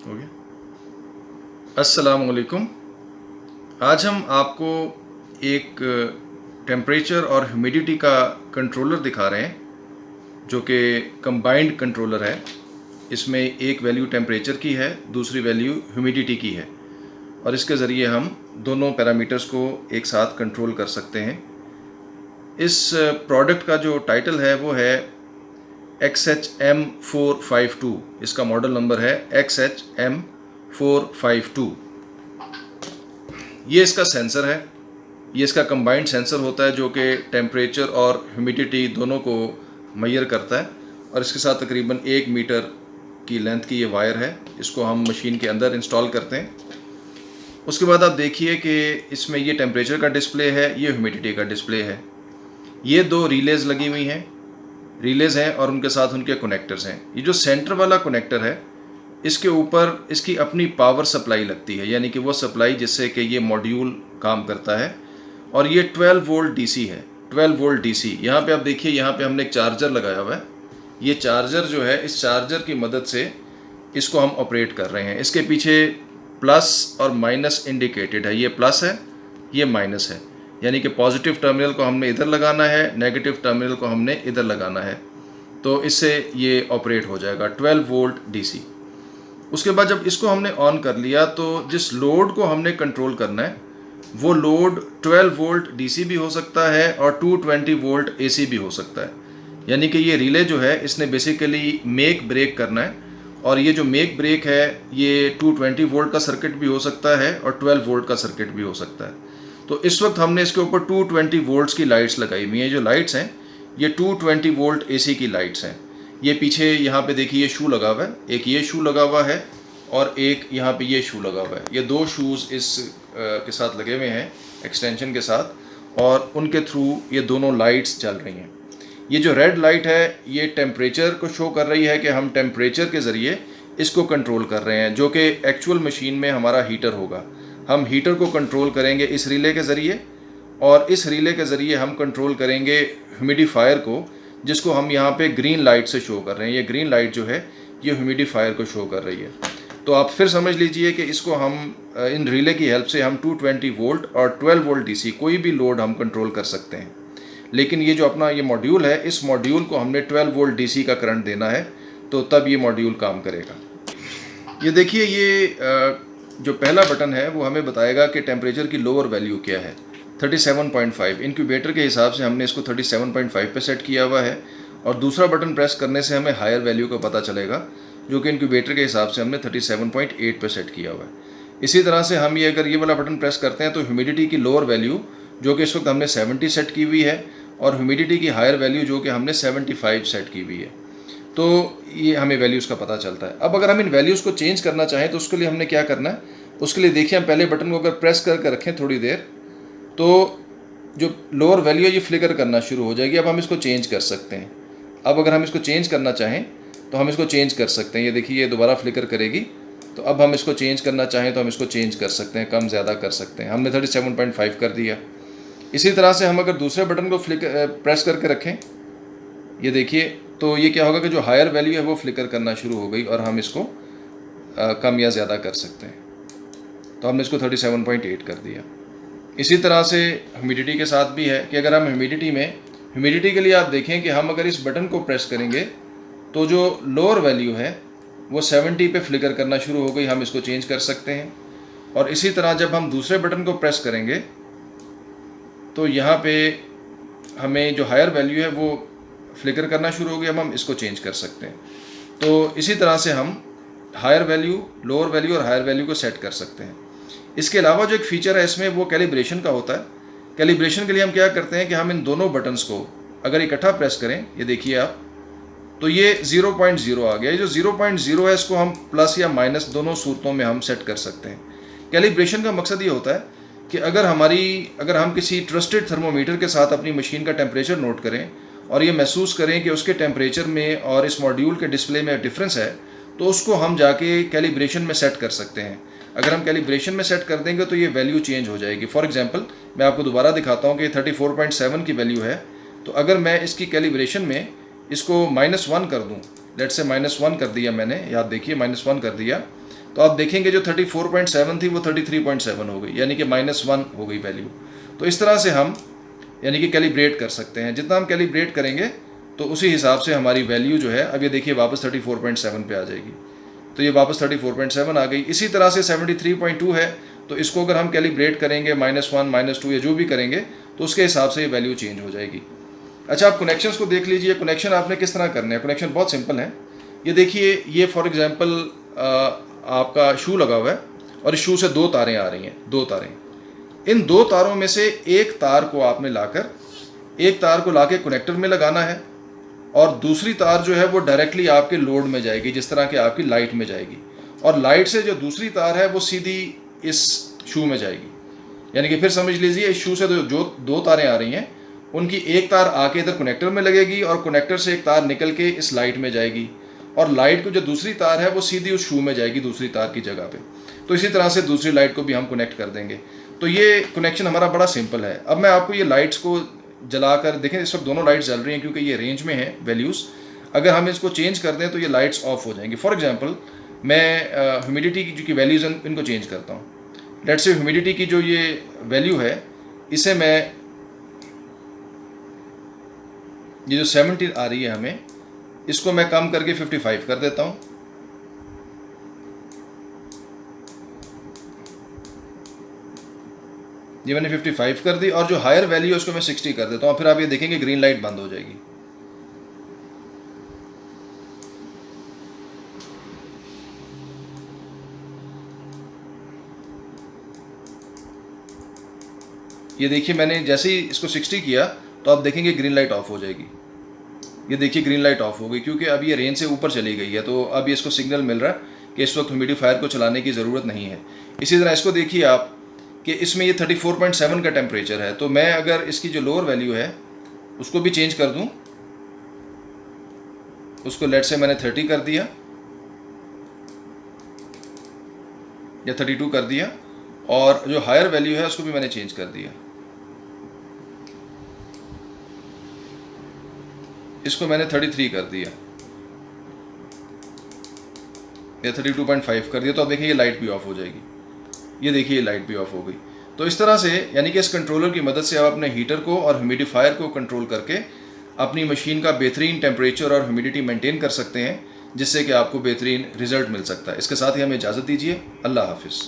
हो गया। अस्सलाम वालेकुम। आज हम आपको एक टेम्परेचर और ह्यूमिडिटी का कंट्रोलर दिखा रहे हैं जो कि कंबाइंड कंट्रोलर है। इसमें एक वैल्यू टेम्परेचर की है, दूसरी वैल्यू ह्यूमिडिटी की है और इसके ज़रिए हम दोनों पैरामीटर्स को एक साथ कंट्रोल कर सकते हैं। इस प्रोडक्ट का जो टाइटल है वो है XHM452। इसका मॉडल नंबर है XHM452। ये इसका सेंसर है, ये इसका कंबाइंड सेंसर होता है जो कि टेम्परेचर और ह्यूमिडिटी दोनों को मेजर करता है और इसके साथ तकरीबन 1 मीटर की लेंथ की ये वायर है। इसको हम मशीन के अंदर इंस्टॉल करते हैं। उसके बाद आप देखिए कि इसमें ये टेम्परेचर का डिस्प्ले है, ये ह्यूमिडिटी का डिस्प्ले है। ये दो रिलेज लगी हुई हैं, रिलेज हैं और उनके साथ उनके कनेक्टर्स हैं। ये जो सेंटर वाला कनेक्टर है इसके ऊपर इसकी अपनी पावर सप्लाई लगती है, यानी कि वो सप्लाई जिससे कि ये मॉड्यूल काम करता है। और ये 12 वोल्ट डीसी है, 12 वोल्ट डीसी। यहाँ पे आप देखिए, यहाँ पे हमने एक चार्जर लगाया हुआ है। ये चार्जर जो है, इस चार्जर की मदद से इसको हम ऑपरेट कर रहे हैं। इसके पीछे प्लस और माइनस इंडिकेटेड है, ये प्लस है, ये माइनस है, यानी कि पॉजिटिव टर्मिनल को हमने इधर लगाना है, नेगेटिव टर्मिनल को हमने इधर लगाना है। तो इससे ये ऑपरेट हो जाएगा 12 वोल्ट डीसी। उसके बाद जब इसको हमने ऑन कर लिया तो जिस लोड को हमने कंट्रोल करना है वो लोड 12 वोल्ट डीसी भी हो सकता है और 220 वोल्ट एसी भी हो सकता है। यानी कि ये रिले जो है इसने बेसिकली मेक ब्रेक करना है और ये जो मेक ब्रेक है ये 220 वोल्ट का सर्किट भी हो सकता है और 12 वोल्ट का सर्किट भी हो सकता है। तो इस वक्त हमने इसके ऊपर 220 वोल्ट्स की लाइट्स लगाई हुई हैं। जो लाइट्स हैं ये 220 वोल्ट एसी की लाइट्स हैं। ये पीछे यहाँ पे देखिए ये शू लगा हुआ है, एक ये शू लगा हुआ है और एक यहाँ पे ये शू लगा हुआ है। ये दो शूज़ इस के साथ लगे हुए हैं एक्सटेंशन के साथ और उनके थ्रू ये दोनों लाइट्स चल रही हैं। ये जो रेड लाइट है ये टेम्परेचर को शो कर रही है कि हम टेम्परेचर के ज़रिए इसको कंट्रोल कर रहे हैं, जो कि एक्चुअल मशीन में हमारा हीटर होगा। हम हीटर को कंट्रोल करेंगे इस रिले के ज़रिए और इस रिले के ज़रिए हम कंट्रोल करेंगे ह्यूमिडिफायर को, जिसको हम यहाँ पे ग्रीन लाइट से शो कर रहे हैं। ये ग्रीन लाइट जो है ये ह्यूमिडिफायर को शो कर रही है। तो आप फिर समझ लीजिए कि इसको हम इन रिले की हेल्प से हम 220 वोल्ट और 12 वोल्ट डीसी कोई भी लोड हम कंट्रोल कर सकते हैं। लेकिन ये जो अपना ये मॉड्यूल है, इस मॉड्यूल को हमने 12 वोल्ट डीसी का करंट देना है तो तब ये मॉड्यूल काम करेगा। ये देखिए, ये जो पहला बटन है वो हमें बताएगा कि टेम्परेचर की लोअर वैल्यू क्या है। 37.5 इंक्यूबेटर के हिसाब से हमने इसको 37.5 पे सेट किया हुआ है और दूसरा बटन प्रेस करने से हमें हायर वैल्यू का पता चलेगा, जो कि इंक्यूबेटर के हिसाब से हमने 37.8 पे सेट किया हुआ है। इसी तरह से हम ये अगर ये वाला बटन प्रेस करते हैं तो ह्यूमिडिटी की लोअर वैल्यू जो कि इस वक्त हमने 70 सेट की हुई है और ह्यूमिडिटी की हायर वैल्यू जो कि हमने 75 सेट की हुई है। तो ये हमें वैल्यूज़ का पता चलता है। अब अगर हम इन वैल्यूज़ को चेंज करना चाहें तो उसके लिए हमने क्या करना है, उसके लिए देखिए हम पहले बटन को अगर प्रेस करके रखें थोड़ी देर तो जो लोअर वैल्यू है ये फ्लिकर करना शुरू हो जाएगी। अब हम इसको चेंज कर सकते हैं। अब अगर हम इसको चेंज करना चाहें तो हम इसको चेंज कर सकते हैं। ये देखिए ये दोबारा फ्लिकर करेगी। तो अब हम इसको चेंज करना चाहें तो हम इसको चेंज कर सकते हैं, कम ज़्यादा कर सकते हैं। हमने 37.5 कर दिया। इसी तरह से हम अगर दूसरे बटन को प्रेस करके रखें, ये देखिए, तो ये क्या होगा कि जो हायर वैल्यू है वो फ्लिकर करना शुरू हो गई और हम इसको कम या ज़्यादा कर सकते हैं। तो हमने इसको 37.8 कर दिया। इसी तरह से ह्यूमिडिटी के साथ भी है कि अगर हम ह्यूमिडिटी के लिए आप देखें कि हम अगर इस बटन को प्रेस करेंगे तो जो लोअर वैल्यू है वो 70 पे फ्लिकर करना शुरू हो गई। हम इसको चेंज कर सकते हैं। और इसी तरह जब हम दूसरे बटन को प्रेस करेंगे तो यहाँ पे हमें जो हायर वैल्यू है वो फ्लिकर करना शुरू हो गई। अब हम इसको चेंज कर सकते हैं। तो इसी तरह से हम हायर वैल्यू, लोअर वैल्यू और हायर वैल्यू को सेट कर सकते हैं। इसके अलावा जो एक फ़ीचर है इसमें वो कैलिब्रेशन का होता है। कैलिब्रेशन के लिए हम क्या करते हैं कि हम इन दोनों बटन्स को अगर इकट्ठा प्रेस करें, ये देखिए आप, तो ये 0.0 आ गया। ये जो 0.0 है इसको हम प्लस या माइनस दोनों सूरतों में हम सेट कर सकते हैं। कैलिब्रेशन का मकसद ये होता है कि अगर हम किसी ट्रस्टेड थर्मोमीटर के साथ अपनी मशीन का टेम्परेचर नोट करें और ये महसूस करें कि उसके टेम्परेचर में और इस मॉड्यूल के डिस्प्ले में डिफरेंस है, तो उसको हम जाके कैलिब्रेशन में सेट कर सकते हैं। अगर हम कैलिब्रेशन में सेट कर देंगे तो ये वैल्यू चेंज हो जाएगी। फॉर एग्जांपल मैं आपको दोबारा दिखाता हूँ कि 34.7 की वैल्यू है। तो अगर मैं इसकी कैलिब्रेशन में इसको -1 कर दूँ, लेट से -1 कर दिया मैंने, याद देखिए -1 कर दिया, तो आप देखेंगे जो 34.7 थी वो 33.7 हो गई, यानी कि -1 हो गई वैल्यू। तो इस तरह से हम यानी कि कैलिब्रेट कर सकते हैं। जितना हम कैलिब्रेट करेंगे तो उसी हिसाब से हमारी वैल्यू जो है, अब ये देखिए वापस 34.7 पे आ जाएगी, तो ये वापस 34.7 आ गई। इसी तरह से 73.2 है, तो इसको अगर हम कैलिब्रेट करेंगे -1 -2 या जो भी करेंगे तो उसके हिसाब से ये वैल्यू चेंज हो जाएगी। अच्छा, आप कनेक्शंस को देख लीजिए। कनेक्शन आपने किस तरह करने हैं। कनेक्शन बहुत सिंपल है। ये देखिए, ये फॉर एग्जांपल आपका शू लगा हुआ है और इस शू से 2 तारें आ रही हैं, 2 तारें। इन 2 तारों में से एक तार को आपने लाके कनेक्टर में लगाना है और दूसरी तार जो है वो डायरेक्टली आपके लोड में जाएगी, जिस तरह कि आपकी लाइट में जाएगी, और लाइट से जो दूसरी तार है वो सीधी इस शू में जाएगी। यानी कि फिर समझ लीजिए, इस शू से जो 2 तारें आ रही हैं उनकी एक तार आके इधर कनेक्टर में लगेगी और कनेक्टर से एक तार निकल के इस लाइट में जाएगी, और लाइट को जो दूसरी तार है वो सीधी उस शू में जाएगी दूसरी तार की जगह पे। तो इसी तरह से दूसरी लाइट को भी हम कनेक्ट कर देंगे। तो ये कनेक्शन हमारा बड़ा सिंपल है। अब मैं आपको ये लाइट्स को जलाकर देखें, इस वक्त दोनों लाइट्स जल रही हैं क्योंकि ये रेंज में है वैल्यूज़। अगर हम इसको चेंज कर दें तो ये लाइट्स ऑफ हो जाएंगी। फॉर एग्जांपल मैं ह्यूमिडिटी की जो वैल्यूज़ हैं इनको चेंज करता हूँ। लेट्स से ह्यूमिडिटी की जो ये वैल्यू है, इसे मैं, ये जो 70 आ रही है हमें, इसको मैं कम करके 55 कर देता हूँ। ये मैंने 55 कर दी, और जो हायर वैल्यू है उसको मैं 60 कर देता हूँ। फिर आप ये देखेंगे ग्रीन लाइट बंद हो जाएगी। ये देखिए, मैंने जैसे ही इसको 60 किया तो आप देखेंगे ग्रीन लाइट ऑफ हो जाएगी। ये देखिए ग्रीन लाइट ऑफ हो गई क्योंकि अब ये रेंज से ऊपर चली गई है, तो अब ये इसको सिग्नल मिल रहा है कि इस वक्त ह्यूमिडिफायर को चलाने की ज़रूरत नहीं है। इसी तरह इसको देखिए आप कि इसमें ये 34.7 का टेम्परेचर है, तो मैं अगर इसकी जो लोअर वैल्यू है उसको भी चेंज कर दूं, उसको लेट से मैंने 30 कर दिया या 32 कर दिया, और जो हायर वैल्यू है उसको भी मैंने चेंज कर दिया, इसको मैंने 33 कर दिया या 32.5 कर दिया। तो अब देखिए ये लाइट भी ऑफ हो जाएगी। ये देखिए लाइट भी ऑफ हो गई। तो इस तरह से यानी कि इस कंट्रोलर की मदद से आप अपने हीटर को और ह्यूमिडिफायर को कंट्रोल करके अपनी मशीन का बेहतरीन टेम्परेचर और ह्यूमिडिटी मेंटेन कर सकते हैं, जिससे कि आपको बेहतरीन रिजल्ट मिल सकता है। इसके साथ ही हमें इजाज़त दीजिए। अल्लाह हाफिज़।